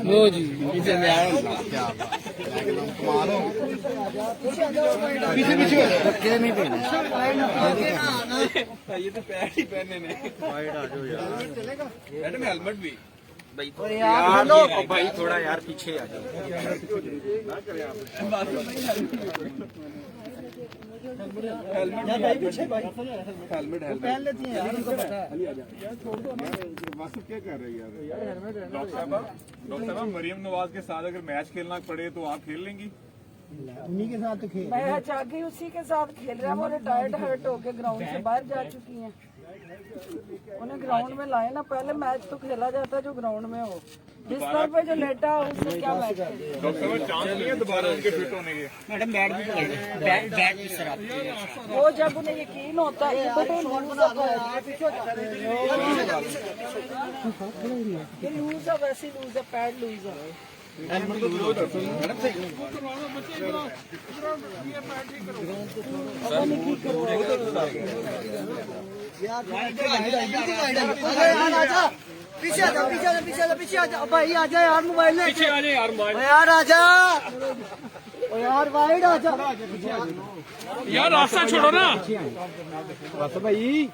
लो जी पीछे पीछे धक्के नहीं देने ये तो पैड ही पहनने ने वाइड आ जाओ यार मैडम हेलमेट भी भाई यार भाई थोड़ा यार पीछे आ जाओ हेलमेट भाई पीछे भाई हेलमेट पहन लेती हैं यार उनको पता है यार छोड़ दो ना वासिफ क्या कर रहे हैं यार हेलमेट डॉक्टर साहब मरियम नवाज के साथ अगर मैच खेलना पड़े तो आप खेल लेंगी उन्हीं के साथ तो खेल मैं जाके उसी के साथ खेल रहा वो रिटायर्ड हर्ट होके ग्राउंड से बाहर जा चुकी हैं उन्हें ग्राउंड में लाए ना पहले मैच तो खेला जाता जो ग्राउंड में हो बिस्तर पे जो लेटा उससे क्या मैच डॉक्टर साहब चांस नहीं है दोबारा उनके फिट होने के मैडम बैट भी बैट किस तरह वो जब उन्हें यकीन होता है ये लूज है वैसे लूज है पैड लूज है पीछे आ जा पीछे आ जा भाई आ जा यार मोबाइल ले पीछे आ जाए यार मोबाइल यार आ जा यार वाइड आ जा यार रास्ता छोड़ो ना बस भाई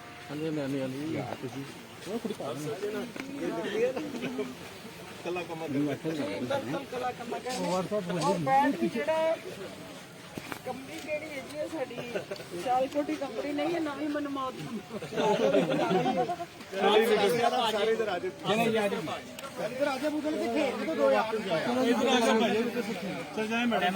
कंपनी केड़ी है जी साडी शालकोटी कंपनी नहीं है नवी मनमौत सारे इधर आ जाए इधर आ जा बुदल के खेल तो दो यार इधर आ जा भाई चल जाए मैडम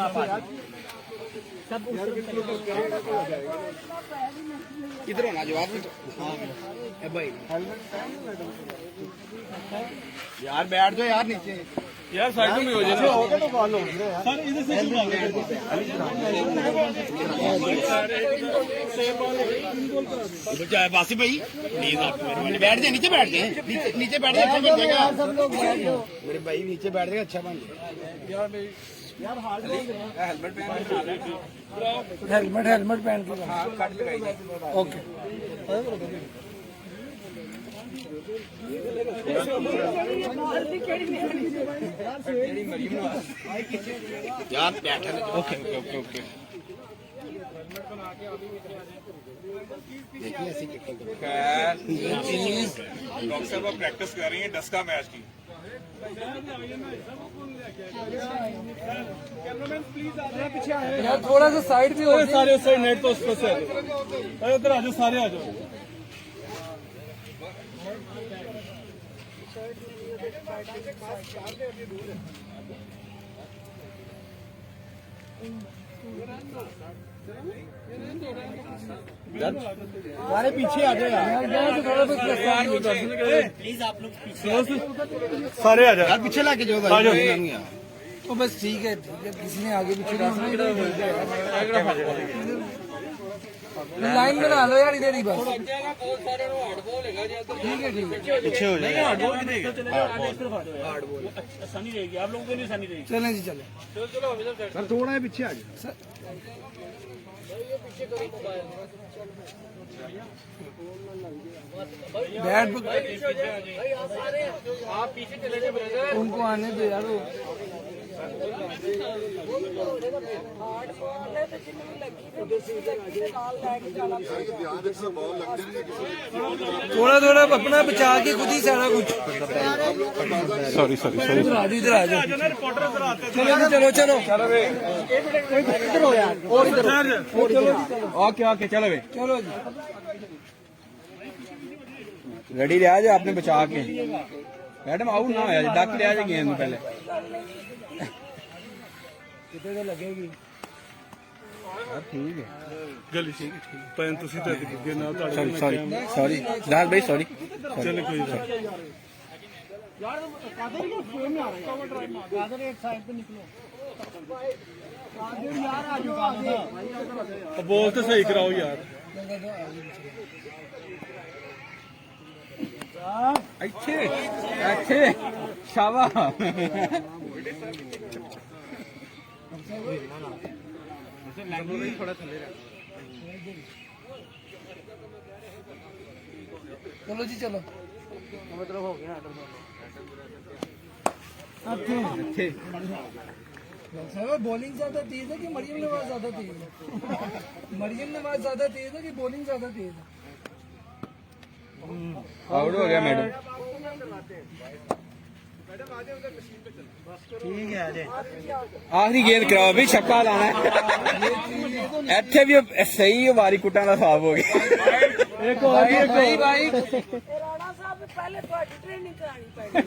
इधर होना जवाब हां भाई यार बैठ जाओ यार नीचे यार साइड में हो जाए होगा तो कॉल हो सर इधर से शुरू बासी भाई प्लीज आप बैठ जाए नीचे बैठ जाए नीचे बैठ जाए अच्छा बन जाएगा सब लोग बैठ जाओ मेरे भाई नीचे बैठ जाएगा अच्छा बन जाएगा यार हेलमेट पहन के हां कट लगाइए ओके यार बैठा ओके ओके ओके देखिए ऐसी डॉक्टर साहब प्रैक्टिस कर रही है 10 का मैच की यार थोड़ा सा साइड भी हो सारे साइड नेट तो उस पर से अरे उधर आ जाओ सारे आ जाओ हमारे पीछे आ जाओ यार थोड़ा प्लीज आप लोग पीछे सारे आ जाओ पीछे लाके जाओ भाई तो बस ठीक है किसी ने आगे पीछे लाइन बना लो यार इधर ही बस ठीक है पीछे हो जाएगा आसानी रहेगी आप लोगों के लिए आसानी रहेगी चलें जी चलें सर थोड़ा है पीछे आ जाए सर बैठ आप पीछे चले जाए ब्रदर उनको आने दो यार वो थोड़ा थोड़ा अपना बचा के खुद ही सारा कुछ सॉरी इधर आ जाओ चलो चलो इधर हो यार और इधर ओके ओके चलो भाई चलो जी रेडी रहा जाए आपने बचा के मैडम आउट ना होया डक लिया जाए गेंद पहले कितने तो लगेगी ठीक है गली ठीक पैन ਤੁਸੀਂ ਤਾਂ ਅੱਗੇ ਨਾਲ सॉरी दाल भाई सॉरी चलो कोई बात यार कादर को फ्रेम में आ रहा है कादर एक साइड पे निकलो कादर यार आ जाओ आगे तो बोल तो सही कराओ यार अच्छे अच्छे शाबाश थोड़ा थले चलो जी चलो बॉलिंग ज्यादा तेज है कि मरियम नवाज ज्यादा तेज है? मरियम नवाज ज्यादा तेज है कि बॉलिंग ज्यादा तेज है? आउट हो गया मैडम। आखिरी गेंद कराओ भी, छक्का लाना है। ਇੱਥੇ ਵੀ ਸਹੀ ਵਾਰੀ ਕੁੱਟਾਂ ਦਾ ਹਿਸਾਬ ਹੋ ਗਿਆ। भाई भाई राणा साहब पहले थोड़ी ट्रेनिंग करानी पड़ेगी।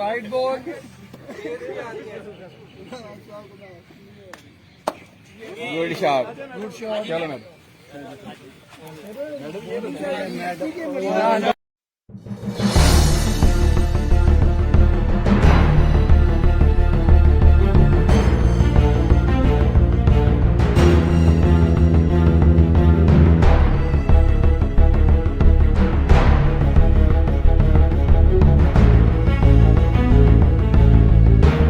Right ball good shot. Good shot चलो मैडम।